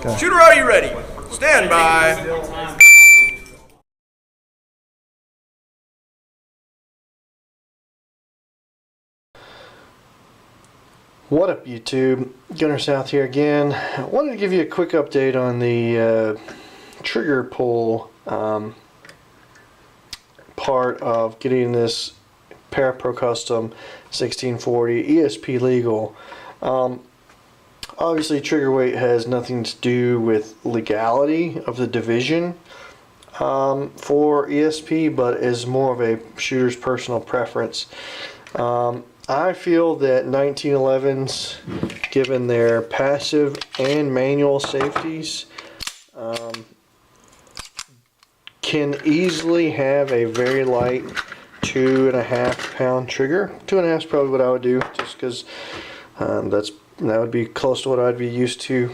Shooter, are you ready? Stand by. What up, YouTube? GunnerSouth here again. I wanted to give you a quick update on the trigger pull part of getting this Parapro Custom 1640 ESP legal. Obviously, trigger weight has nothing to do with legality of the division for ESP, but is more of a shooter's personal preference. I feel that 1911s, given their passive and manual safeties, can easily have a very light 2.5 pound trigger. 2.5 is probably what I would do, just because that would be close to what I'd be used to.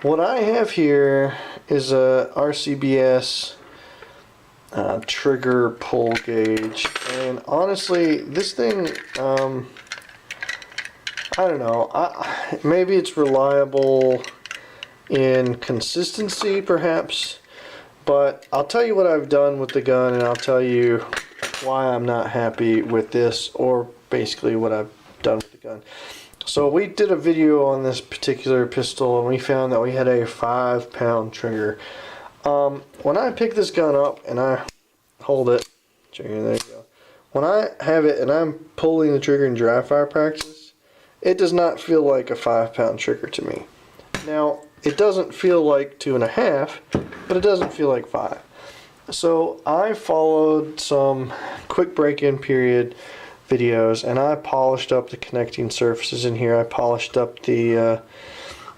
What I have here is a RCBS trigger pull gauge, and honestly, this thing, I don't know, maybe it's reliable in consistency perhaps, but I'll tell you what I've done with the gun, and I'll tell you why I'm not happy with this, or basically what I've done with the gun. So we did a video on this particular pistol, and we found that we had a 5 pound trigger. When I pick this gun up and I hold it, there you go. When I have it and I'm pulling the trigger in dry fire practice, it does not feel like a 5 pound trigger to me. Now, it doesn't feel like 2.5, but it doesn't feel like 5. So I followed some quick break-in period videos, and I polished up the connecting surfaces in here. I polished up the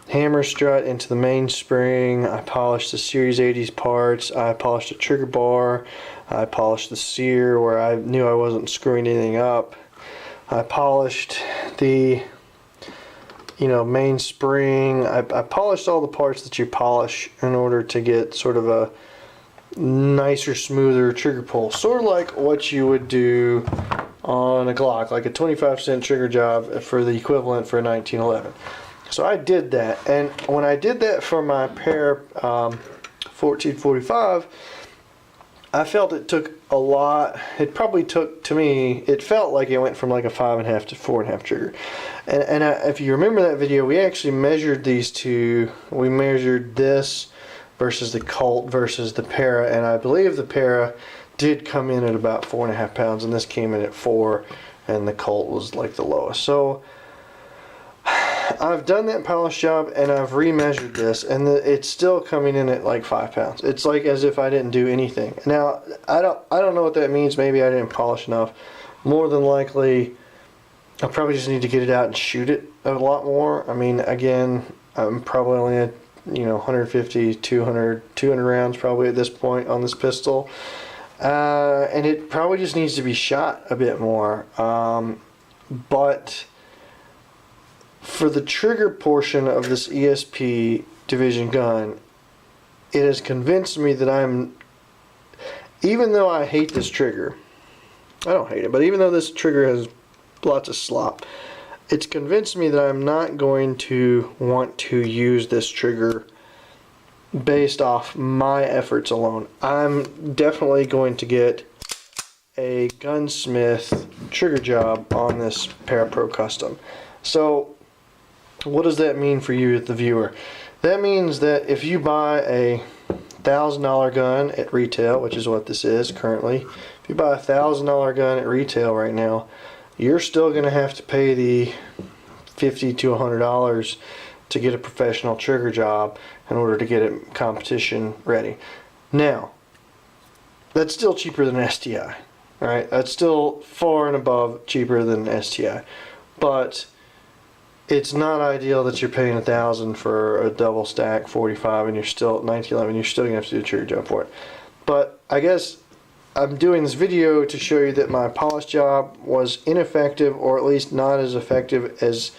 hammer strut into the mainspring. I polished the Series 80s parts. I polished the trigger bar. I polished the sear where I knew I wasn't screwing anything up. I polished the mainspring. I polished all the parts that you polish in order to get sort of a nicer, smoother trigger pull. Sort of like what you would do on a Glock, like a 25-cent trigger job for the equivalent for a 1911. So I did that, and when I did that for my Para 1445, I felt it took a lot. It probably took, to me, it felt like it went from like a 5.5 to 4.5 trigger. And if you remember that video, we actually measured these two. We measured this versus the Colt versus the Para, and I believe the Para did come in at about 4.5 pounds, and this came in at 4, and the Colt was like the lowest. So I've done that polish job, and I've remeasured this, and it's still coming in at like 5 pounds. It's like as if I didn't do anything. Now, I don't know what that means. Maybe I didn't polish enough. More than likely, I probably just need to get it out and shoot it a lot more. I mean, again, I'm probably only at 150, 200 rounds probably at this point on this pistol, and it probably just needs to be shot a bit more. But for the trigger portion of this ESP division gun, it has convinced me that even though I hate this trigger, I don't hate it, but even though this trigger has lots of slop, it's convinced me that I'm not going to want to use this trigger based off my efforts alone. I'm definitely going to get a gunsmith trigger job on this Parapro Custom. So what does that mean for you, the viewer? That means that if you buy a $1,000 gun at retail, which is what this is currently, if you buy a $1,000 gun at retail right now, you're still going to have to pay the $50 to $100 to get a professional trigger job in order to get it competition ready. Now, that's still cheaper than STI, right? That's still far and above cheaper than STI, but it's not ideal that you're paying $1,000 for a double stack 45 and you're still at 1911. You're still gonna have to do a trigger job for it. But I guess I'm doing this video to show you that my polish job was ineffective, or at least not as effective as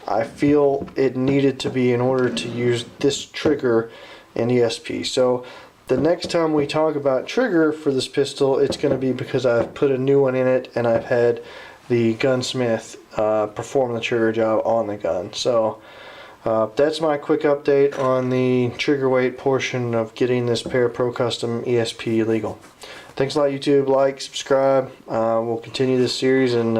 I feel it needed to be in order to use this trigger in ESP. So the next time we talk about trigger for this pistol, it's going to be because I've put a new one in it and I've had the gunsmith perform the trigger job on the gun. So that's my quick update on the trigger weight portion of getting this Para Pro Custom ESP legal. Thanks a lot, YouTube. Like, subscribe. We'll continue this series and